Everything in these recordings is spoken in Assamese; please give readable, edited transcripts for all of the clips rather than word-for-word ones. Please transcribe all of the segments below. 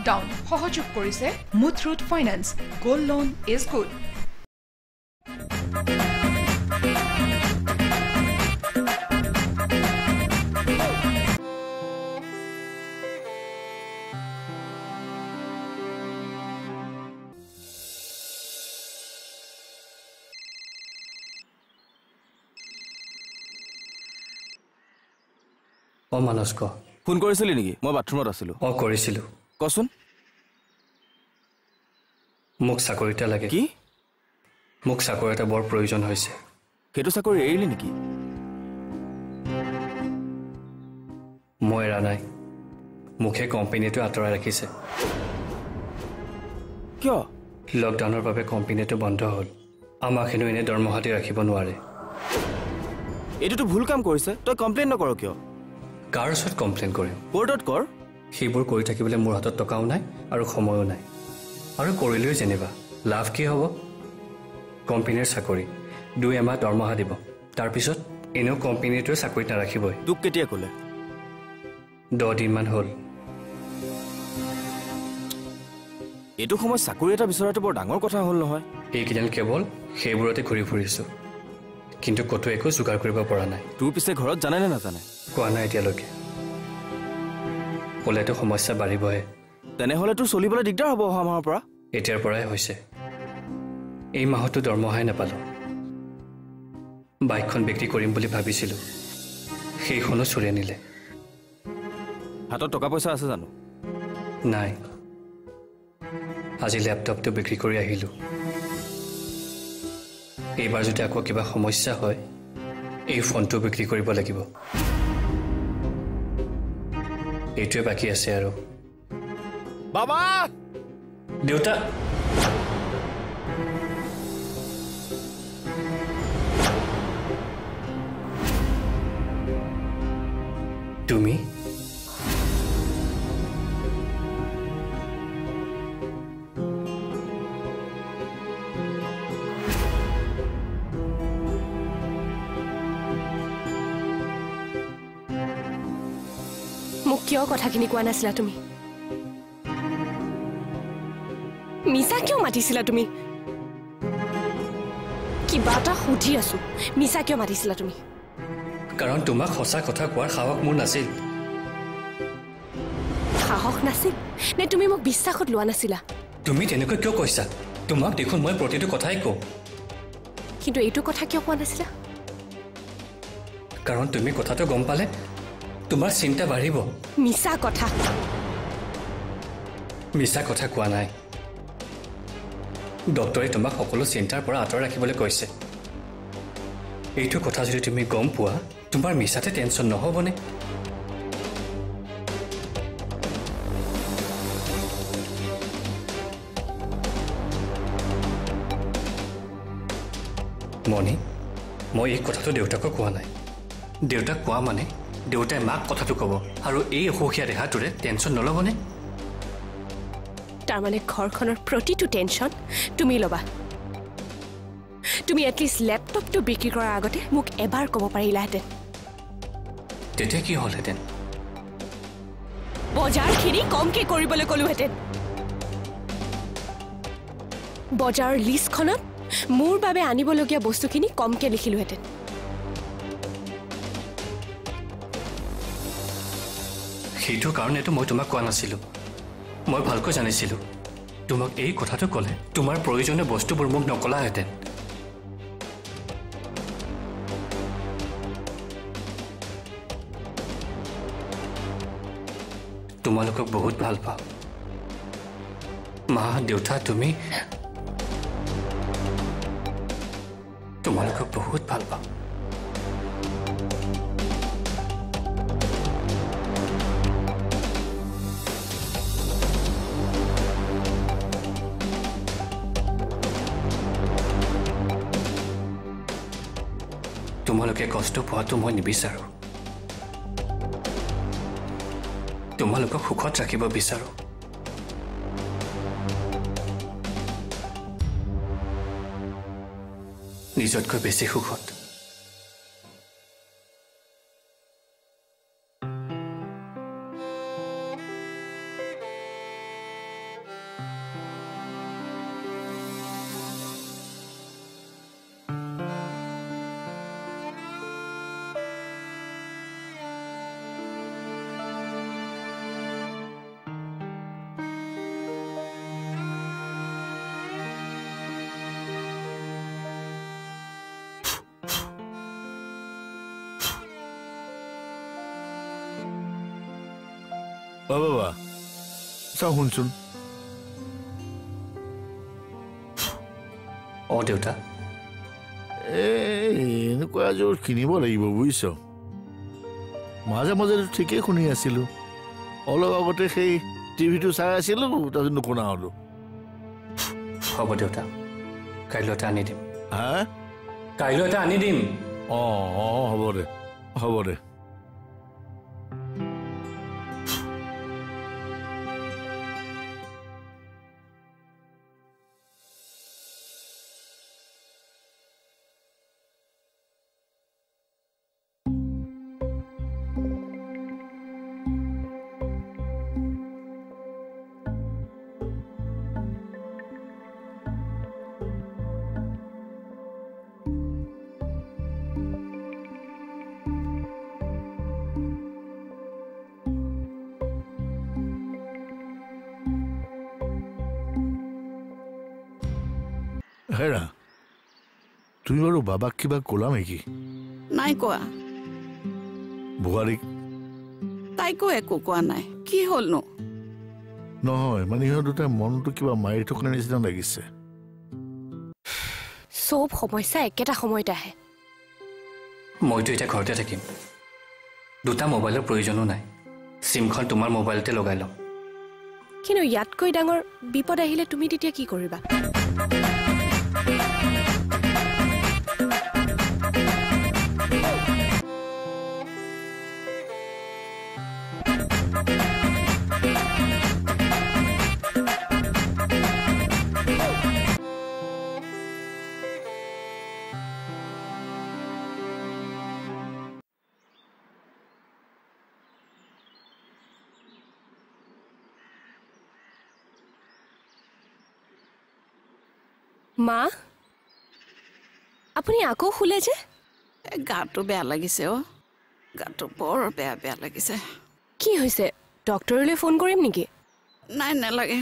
লকডাউন সহযোগ কৰিছে Muthoot finance gold loan is good মানস ক ফোন কৰিছিলি নেকি? মই বাথৰুমত আছিলো। কৰিছিলো। কচোন। মোক চাকৰি এটা লাগে। কি? মোক চাকৰি এটা বৰ প্ৰয়োজন হৈছে। সেইটো চাকৰি এৰিলি নেকি? মই এৰা নাই। মুখে কোম্পানীটো আঁতৰাই ৰাখিছে। কিয়? লকডাউনৰ বাবে কোম্পানীটো বন্ধ হ'ল। আমাক হেনো এনে দৰমহা দি ৰাখিব নোৱাৰে। এইটোতো ভুল কাম কৰিছে। তই কমপ্লেইন নকৰ কিয়? কাৰ ওচৰত কমপ্লেইন কৰিম? কোৰ্টত কৰ। সেইবোৰ কৰি থাকিবলৈ মোৰ হাতত টকাও নাই আৰু সময়ো নাই। আৰু কৰিলেও যেনিবা লাভ কি হ'ব? কোম্পানীৰ চাকৰি 2 এমাহ দৰমহা দিব। তাৰপিছত এনেও কোম্পানীটোৱে চাকৰিত নাৰাখিবই। তোক কেতিয়া ক'লে? 10 দিনমান হ'ল। এইটো সময় চাকৰি এটা বিচৰাটো বৰ ডাঙৰ কথা হ'ল নহয়। এইকেইদিন কেৱল সেইবোৰতে ঘূৰি ফুৰিছোঁ, কিন্তু ক'তো একো যোগাৰ কৰিব পৰা নাই। তোৰ পিছে ঘৰত জানে নে নাজানে? কোৱা নাই এতিয়ালৈকে। ক'লেতো সমস্যা বাঢ়িবহে। তেনেহ'লে তোৰ চলিবলৈ দিগদাৰ হ'ব অহা মাহৰ পৰা। এতিয়াৰ পৰাই হৈছে। এই মাহতো দৰমহাই নাপালোঁ। বাইকখন বিক্ৰী কৰিম বুলি ভাবিছিলোঁ, সেইখনো চুৰি আনিলে। হাতত টকা পইচা আছে জানো? নাই। আজি লেপটপটো বিক্ৰী কৰি আহিলোঁ। এইবাৰ যদি আকৌ কিবা সমস্যা হয়, এই ফোনটো বিক্ৰী কৰিব লাগিব। এইটোৱে বাকী আছে আৰু। বাবা! দেউতা! তুমি? মোক কিয় কথাখিনি কোৱা নাছিলা তুমি? মিছা কিয় মাতিছিলা তুমি? কিবা এটা সুধি আছো, মিছা কিয় মাতিছিলা তুমি? কাৰণ তোমাক সঁচা কথা কোৱাৰ সাহস মোৰ নাছিল। সাহস নাছিল নে তুমি মোক বিশ্বাসত লোৱা নাছিলা? তুমি তেনেকৈ কিয় কৈছা? তোমাক দেখোন মই প্ৰতিটো কথাই কওঁ। কিন্তু এইটো কথা কিয় কোৱা নাছিলা? কাৰণ তুমি কথাটো গম পালে তোমাৰ চিন্তা বাঢ়িব। মিছা কথা। মিছা কথা কোৱা নাই। ডক্টৰে তোমাক সকলো চিন্তাৰ পৰা আঁতৰাই ৰাখিবলৈ কৈছে। এইটো কথা যদি তুমি গম পোৱা, তোমাৰ মিছাতে টেনশ্যন নহ'বনে? মণি, মই এই কথাটো দেউতাকক কোৱা নাই। দেউতাক কোৱা মানে দেউতাই মাক কথাটো ক'ব আৰু এই অসুখীয়া দেহাটোৰে টেনশ্যন নল'বনে? তাৰমানে ঘৰখনৰ প্ৰতিটো টেনশ্যন তুমি ল'বা। তুমি এটলিষ্ট লেপটপটো বিক্ৰী কৰাৰ আগতে মোক এবাৰ ক'ব পাৰিলাহেঁতেন। তেতিয়া কি হ'লহেঁতেন? বজাৰখিনি কমকৈ কৰিবলৈ ক'লোহেঁতেন। বজাৰৰ লিষ্টখনত মোৰ বাবে আনিবলগীয়া বস্তুখিনি কমকৈ লিখিলোহেঁতেন। সেইটো কাৰণেতো মই তোমাক কোৱা নাছিলোঁ। মই ভালকৈ জানিছিলোঁ তোমাক এই কথাটো ক'লে তোমাৰ প্ৰয়োজনীয় বস্তুবোৰ মোক নকলাহেঁতেন। তোমালোকক বহুত ভাল পাওঁ। মা, দেউতা, তুমি, তোমালোকক বহুত ভাল পাওঁ। তোমালোকে কষ্ট পোৱাটো মই নিবিচাৰোঁ। তোমালোকক সুখত ৰাখিব বিচাৰোঁ। নিজতকৈ বেছি সুখত। অ বাবা চাওঁ শুনচোন দেউতা এনেকুৱা এযোৰ কিনিব লাগিব বুজিছ মাজে মাজে ঠিকেই শুনি আছিলোঁ অলপ আগতে সেই টিভিটো চাই আছিলোঁ তাৰপিছত নুশুনা হ'লোঁ হ'ব দেউতা কাইলৈ এটা আনি দিম হা কাইলৈ এটা আনি দিম হ'ব দে হ'ব দে হেৰা তুমি বাৰু বাবাক কিবা ক'লা নেকি নাই কোৱা বোৱাৰীক তাইকো একো কোৱা নাই কি হ'লনো নহয় মানে ইহঁত দুটাই মনটো কিবা মাৰি থকাৰ নিচিনা লাগিছে চব সমস্যা একেটা সময়তে আহে মইতো এতিয়া ঘৰতে থাকিম দুটা মোবাইলৰ প্ৰয়োজনো নাই চিমখন তোমাৰ মোবাইলতে লগাই ল'ম কিন্তু ইয়াতকৈ ডাঙৰ বিপদ আহিলে তুমি তেতিয়া কি কৰিবা মা আপুনি আকৌ শুলে যে গাটো বেয়া লাগিছে গাটো বৰ বেয়া বেয়া লাগিছে কি হৈছে ডক্টৰলৈ ফোন কৰিম নেকি নাই নালাগে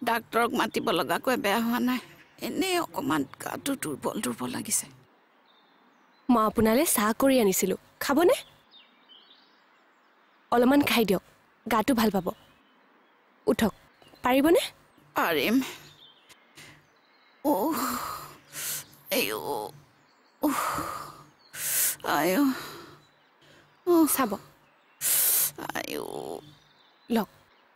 ডাক্তৰক মাতিব লগাকৈ বেয়া হোৱা নাই এনেই অকণমান গাটো দুৰ্বল দুৰ্বল লাগিছে মই আপোনালৈ চাহ কৰি আনিছিলোঁ খাবনে অলপমান খাই দিয়ক গাটো ভাল পাব উঠক পাৰিবনে পাৰিম চাব লওক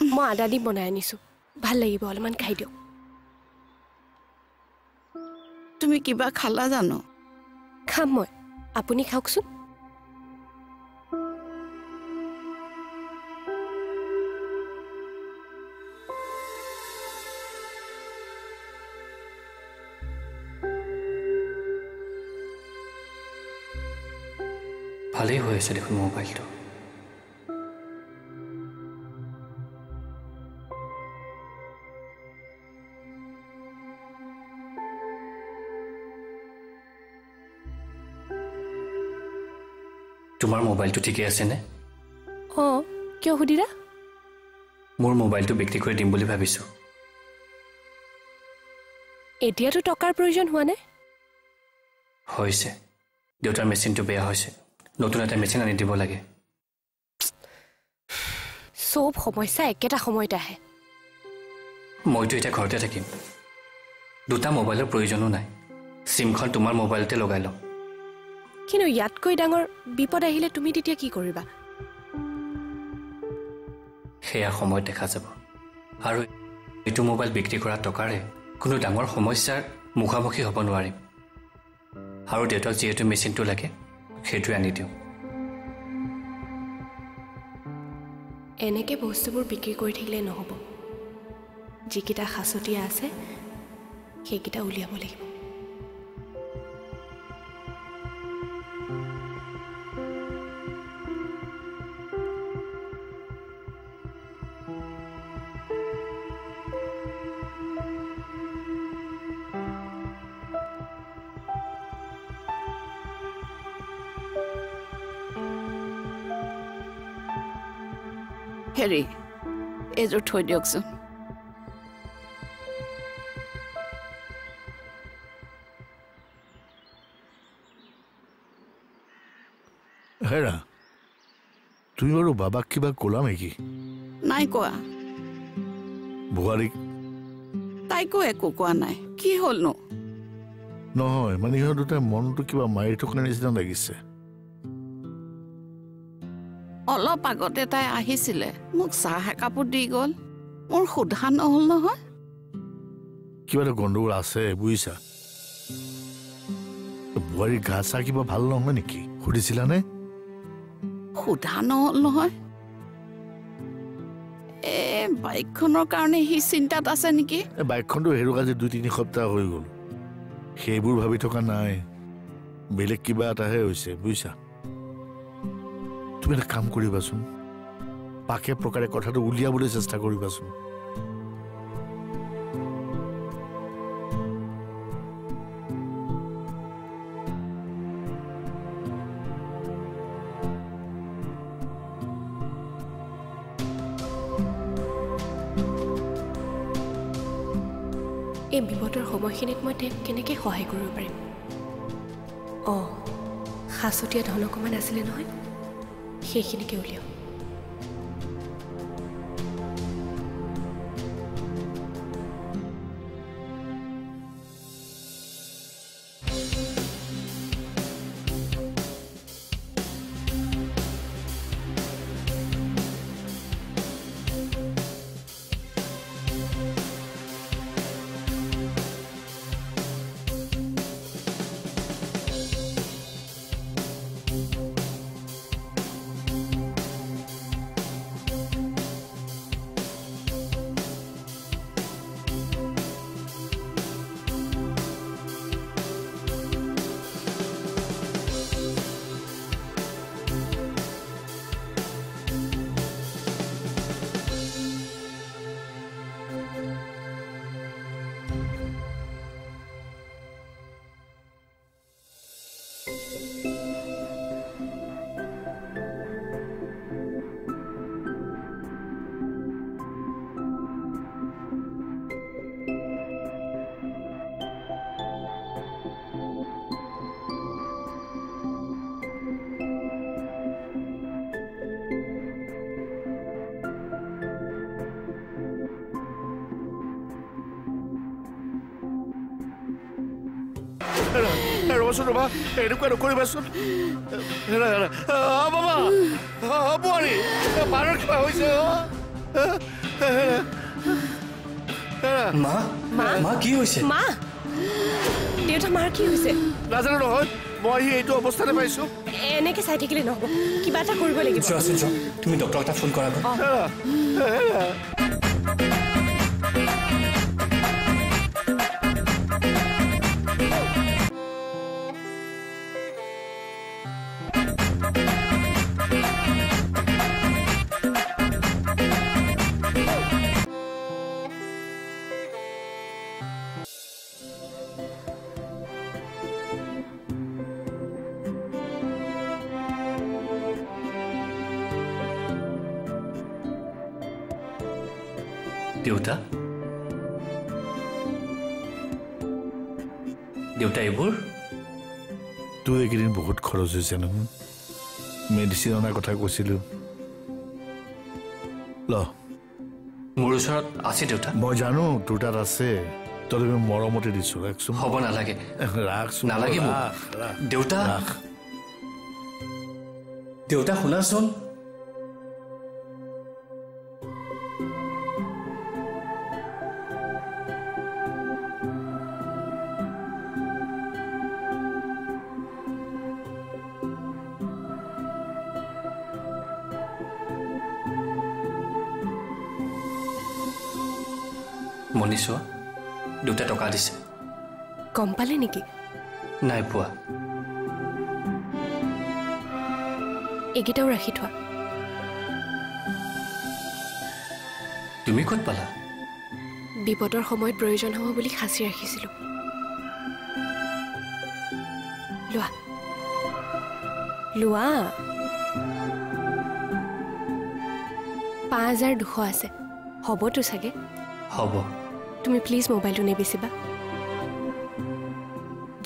মই আদা দি বনাই আনিছোঁ ভাল লাগিব অলপমান খাই দিয়ক তুমি কিবা খালা জানো খাম মই আপুনি খাওকচোন ভালেই হৈ আছে দেখোন মোবাইলটো তোমাৰ মোবাইলটো ঠিকে আছেনে কিয় সুধিলা মোৰ মোবাইলটো বিক্ৰী কৰি দিম বুলি ভাবিছোঁ এতিয়াতো টকাৰ প্ৰয়োজন হোৱা নাই হৈছে দেউতাৰ মেচিনটো বেয়া হৈছে নতুন এটা মেচিন আনি দিব লাগে চব সমস্যা একেটা সময়তে আহে মইতো এতিয়া ঘৰতে থাকিম দুটা মোবাইলৰ প্ৰয়োজনো নাই চিমখন তোমাৰ মোবাইলতে লগাই ল'ম কিন্তু ইয়াতকৈ ডাঙৰ বিপদ আহিলে তুমি তেতিয়া কি কৰিবা সেয়া সময়ত দেখা যাব আৰু এইটো মোবাইল বিক্ৰী কৰা টকাৰে কোনো ডাঙৰ সমস্যাৰ মুখামুখি হ'ব নোৱাৰিম আৰু দেউতাক যিহেতু মেচিনটো লাগে সেইটোৱে আনি দিওঁ এনেকৈ বস্তুবোৰ বিক্ৰী কৰি থাকিলে নহ'ব যিকেইটা সাঁচতীয়া আছে সেইকেইটা উলিয়াব লাগিব হেৰি এইযোৰ থৈ দিয়কচোন হেৰা তুমি বাৰু বাবাক কিবা ক'লা নেকি নাই কোৱা বোৱাৰীক তাইকো একো কোৱা নাই কি হ'লনো নহয় মানে ইহঁত দুটাই মনটো কিবা মাৰি থকাৰ নিচিনা লাগিছে অলপ আগতে তাই আহিছিলে মোক চাহ একাপো দি গ'ল মোৰ সোধা নহ'ল নহয় কিবা এটা গণ্ডগোল আছে বুজিছা বোৱাৰীৰ গা চা কিবা ভাল নহয় নেকি সুধিছিলানে সোধা নহ'ল নহয় বাইকখনৰ কাৰণে সি চিন্তাত আছে নেকি বাইকখনটো হেৰুকা যে 2-3 সপ্তাহ হৈ গ'ল সেইবোৰ ভাবি থকা নাই বেলেগ কিবা এটাহে হৈছে বুজিছা তুমি এটা কাম কৰিবাচোন পাকে প্ৰকাৰে কথাটো উলিয়াবলৈ চেষ্টা কৰিবাচোন এই বিপদৰ সময়খিনিত মই তেওঁক কেনেকৈ সহায় কৰিব পাৰিম সাঁচতীয়া ধন অকণমান আছিলে নহয় সেইখিনিকে উলিয়াওঁ ৰবাচোন ৰবা এনেকুৱা নকৰিবাচোন বাবা বোৱাৰী মাৰৰ কিবা হৈছে মা কি হৈছে মা দেউতা মাৰ কি হৈছে নাজানো নহয় মই এইটো অৱস্থাতে পাইছো এনেকৈ চাই থাকিলে নহ'ব কিবা এটা কৰিব লাগিব চোৱাচোন চোৱা তুমি ডক্টৰক এটা ফোন কৰা দেউতা দেউতা এইবোৰ তোৰ এইকেইদিন বহুত খৰচ হৈছে নহয় মেডিচিন অনাৰ কথা কৈছিলো ল মোৰ ওচৰত আছে দেউতা মই জানো তোৰ তাত আছে তই মৰমতে দিছো ৰাখচোন হ'ব নালাগে ৰাখচোন নালাগে দেউতা দেউতা শুনাচোন মনি চোৱা দেউতাই টকা দিছে গম পালে নেকি নাই পোৱা এইকেইটাও ৰাখি থোৱা তুমি ক'ত পালা বিপদৰ সময়ত প্ৰয়োজন হ'ব বুলি সাঁচি ৰাখিছিলোঁ লোৱা লোৱা 5200 আছে হ'বতো চাগে হ'ব তুমি প্লিজ মোবাইলটো নেবেচিবা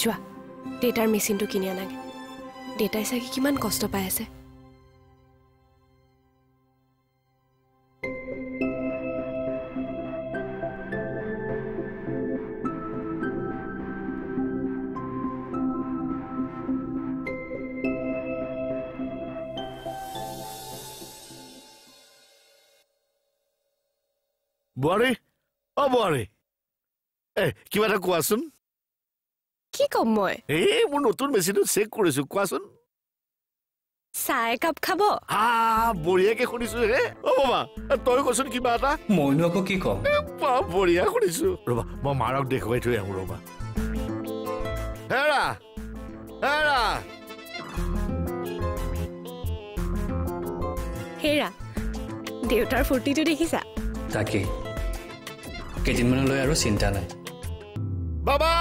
যোৱা দেউতাৰ মেচিনটো কিনি আনাগে দেউতাই চাগে কিমান কষ্ট পাই আছে বোৱাৰী অ বোৱাৰী কিবা এটা কোৱাচোন কি কম মই মোৰ নতুন মেচিনটো চেক কৰিছো কোৱাচোন চাহ একাপ খাব বঢ়িয়াকে শুনিছো হে অ বাবা তই কচোন কিবা এটা মইনো আকৌ কি ক'ম বঢ়িয়া শুনিছো ৰবা মই মাৰক দেখুৱাই থৈ আহোঁ ৰবা হেৰা হেৰা হেৰা দেউতাৰ ফূৰ্তিটো দেখিছা তাকেই কেইদিনমানলৈ আৰু চিন্তা নাই বাবা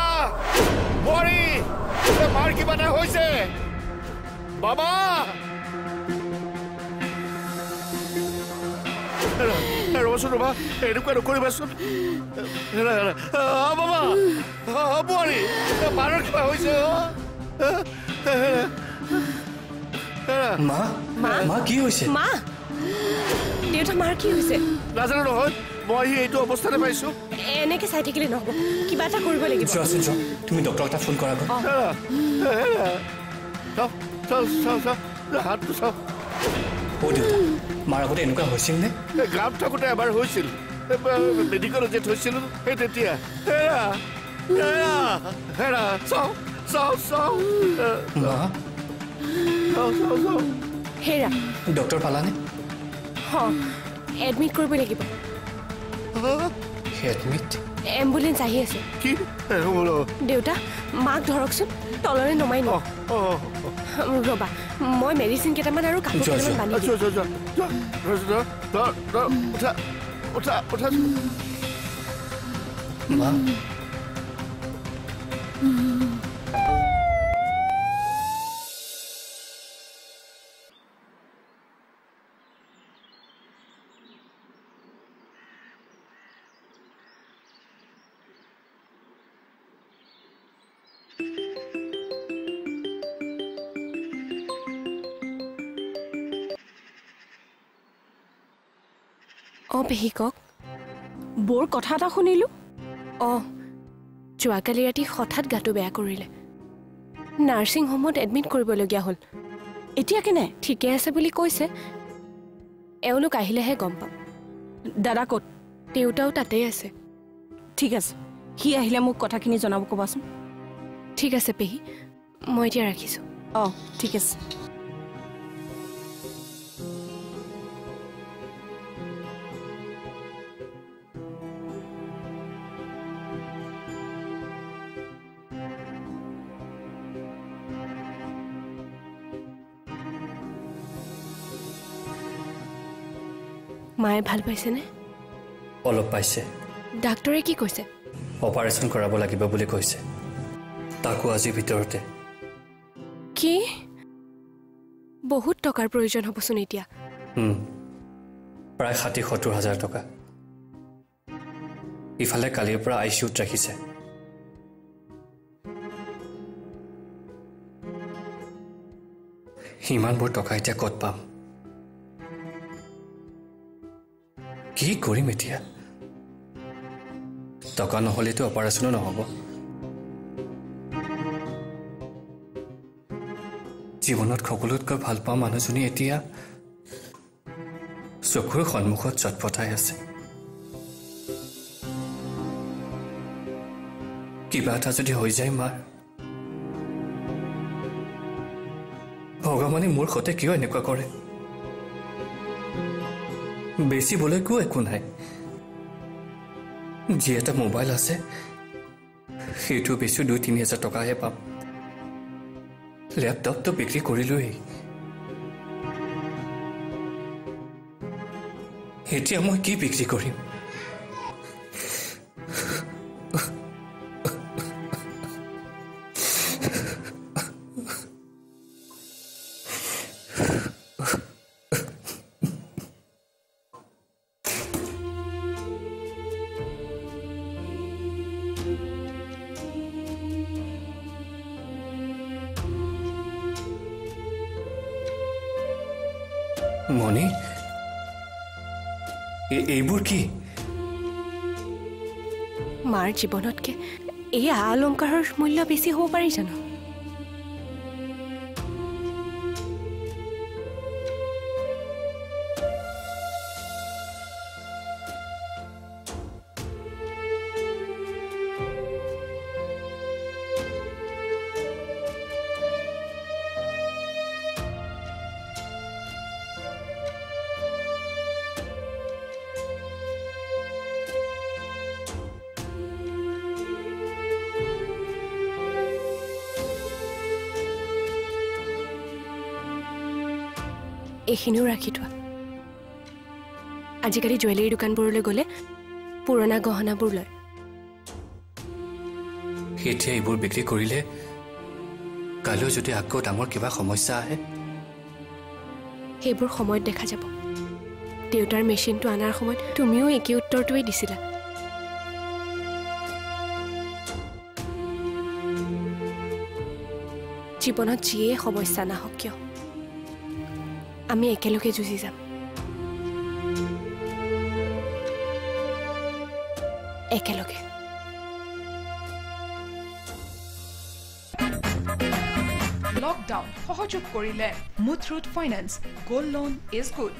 বোৱাৰী মাৰ কিবা এটা হৈছে বাবা ৰবাচোন ৰবা এনেকুৱা নকৰিবাচোন বাবা বোৱাৰী মাৰৰ কিবা হৈছে মা মা কি হৈছে মা দেউতা মাৰ কি হৈছে নাজানো নহয় মই এইটো অৱস্থাতে পাইছো এনেকে চাই থাকিলে নহ'ব কিবা এটা কৰিব লাগিব যোৱাচোন যোৱা তুমি ডক্টৰক এটা ফোন কৰা হাতটো চাওক অ' দেউতা মাৰ আগতে এনেকুৱা হৈছিল নে গাঁৱত থাকোঁতে এবাৰ হৈছিল মেডিকেলত যে থৈছিলোঁ সেই তেতিয়া হেৰা হেৰা হেৰা চাওঁ চাওঁ চাওঁ মা চাওঁ চাওঁ চাওঁ হেৰা ডক্টৰ পালানে এডমিট কৰিব লাগিব এডমিট এম্বুলেঞ্চ আহি আছে কি দেউতা মাক ধৰকচোন তললৈ নমাই নি ৰবা মই মেডিচিন কেইটামান আৰু কাপোৰ কেইটামান বান্ধি দিম মা পেহী কওক বৰ কথা এটা শুনিলোঁ যোৱাকালি ৰাতি হঠাৎ গাটো বেয়া কৰিলে নাৰ্ছিং হোমত এডমিট কৰিবলগীয়া হ'ল এতিয়া কেনে ঠিকে আছে বুলি কৈছে এওঁলোক আহিলেহে গম পাম দাদা ক'ত দেউতাও তাতেই আছে ঠিক আছে সি আহিলে মোক কথাখিনি জনাব ক'বাচোন ঠিক আছে পেহী মই এতিয়া ৰাখিছোঁ ঠিক আছে মায়ে ভাল পাইছেনে অলপ পাইছে ডাক্তৰে কি কৈছে অপাৰেশ্যন কৰাব লাগিব বুলি কৈছে তাকো আজিৰ ভিতৰতে কি বহুত টকাৰ প্ৰয়োজন হ'বচোন এতিয়া প্ৰায় ৬০-৭০ হাজাৰ টকা ইফালে কালিৰ পৰা ICUত ৰাখিছে ইমানবোৰ টকা এতিয়া ক'ত পাম কি কৰিম এতিয়া টকা নহ'লেতো অপাৰেশ্যনো নহ'ব জীৱনত সকলোতকৈ ভাল পোৱা মানুহজনী এতিয়া চকুৰ সন্মুখত চটফটাই আছে কিবা এটা যদি হৈ যায় মাৰ ভগৱানে মোৰ সৈতে কিয় এনেকুৱা কৰে বেচিবলৈকো একো নাই যি এটা মোবাইল আছে সেইটো বেছি ২-৩ হাজাৰ টকাহে পাম লেপটপটো বিক্ৰী কৰিলোৱেই এতিয়া মই কি বিক্ৰী কৰিম মণি এইবোৰ কি মাৰ জীৱনতকে এই অলংকাৰৰ মূল্য বেছি হ'ব পাৰি জানো এইখিনিও ৰাখি থোৱা আজিকালি জুৱেলাৰী দোকানবোৰলৈ গ'লে পুৰণা গহনাবোৰ লয় এতিয়া এইবোৰ বিক্ৰী কৰিলে কাইলৈ যদি আকৌ ডাঙৰ কিবা সমস্যা আহে সেইবোৰ সময়ত দেখা যাব দেউতাৰ মেচিনটো আনাৰ সময়ত তুমিও একে উত্তৰটোৱেই দিছিলা জীৱনত যিয়ে সমস্যা নাহক কিয় আমি একেলগে যুঁজি যাম একেলগে লকডাউন সহযোগ কৰিলে Muthoot finance gold loan is good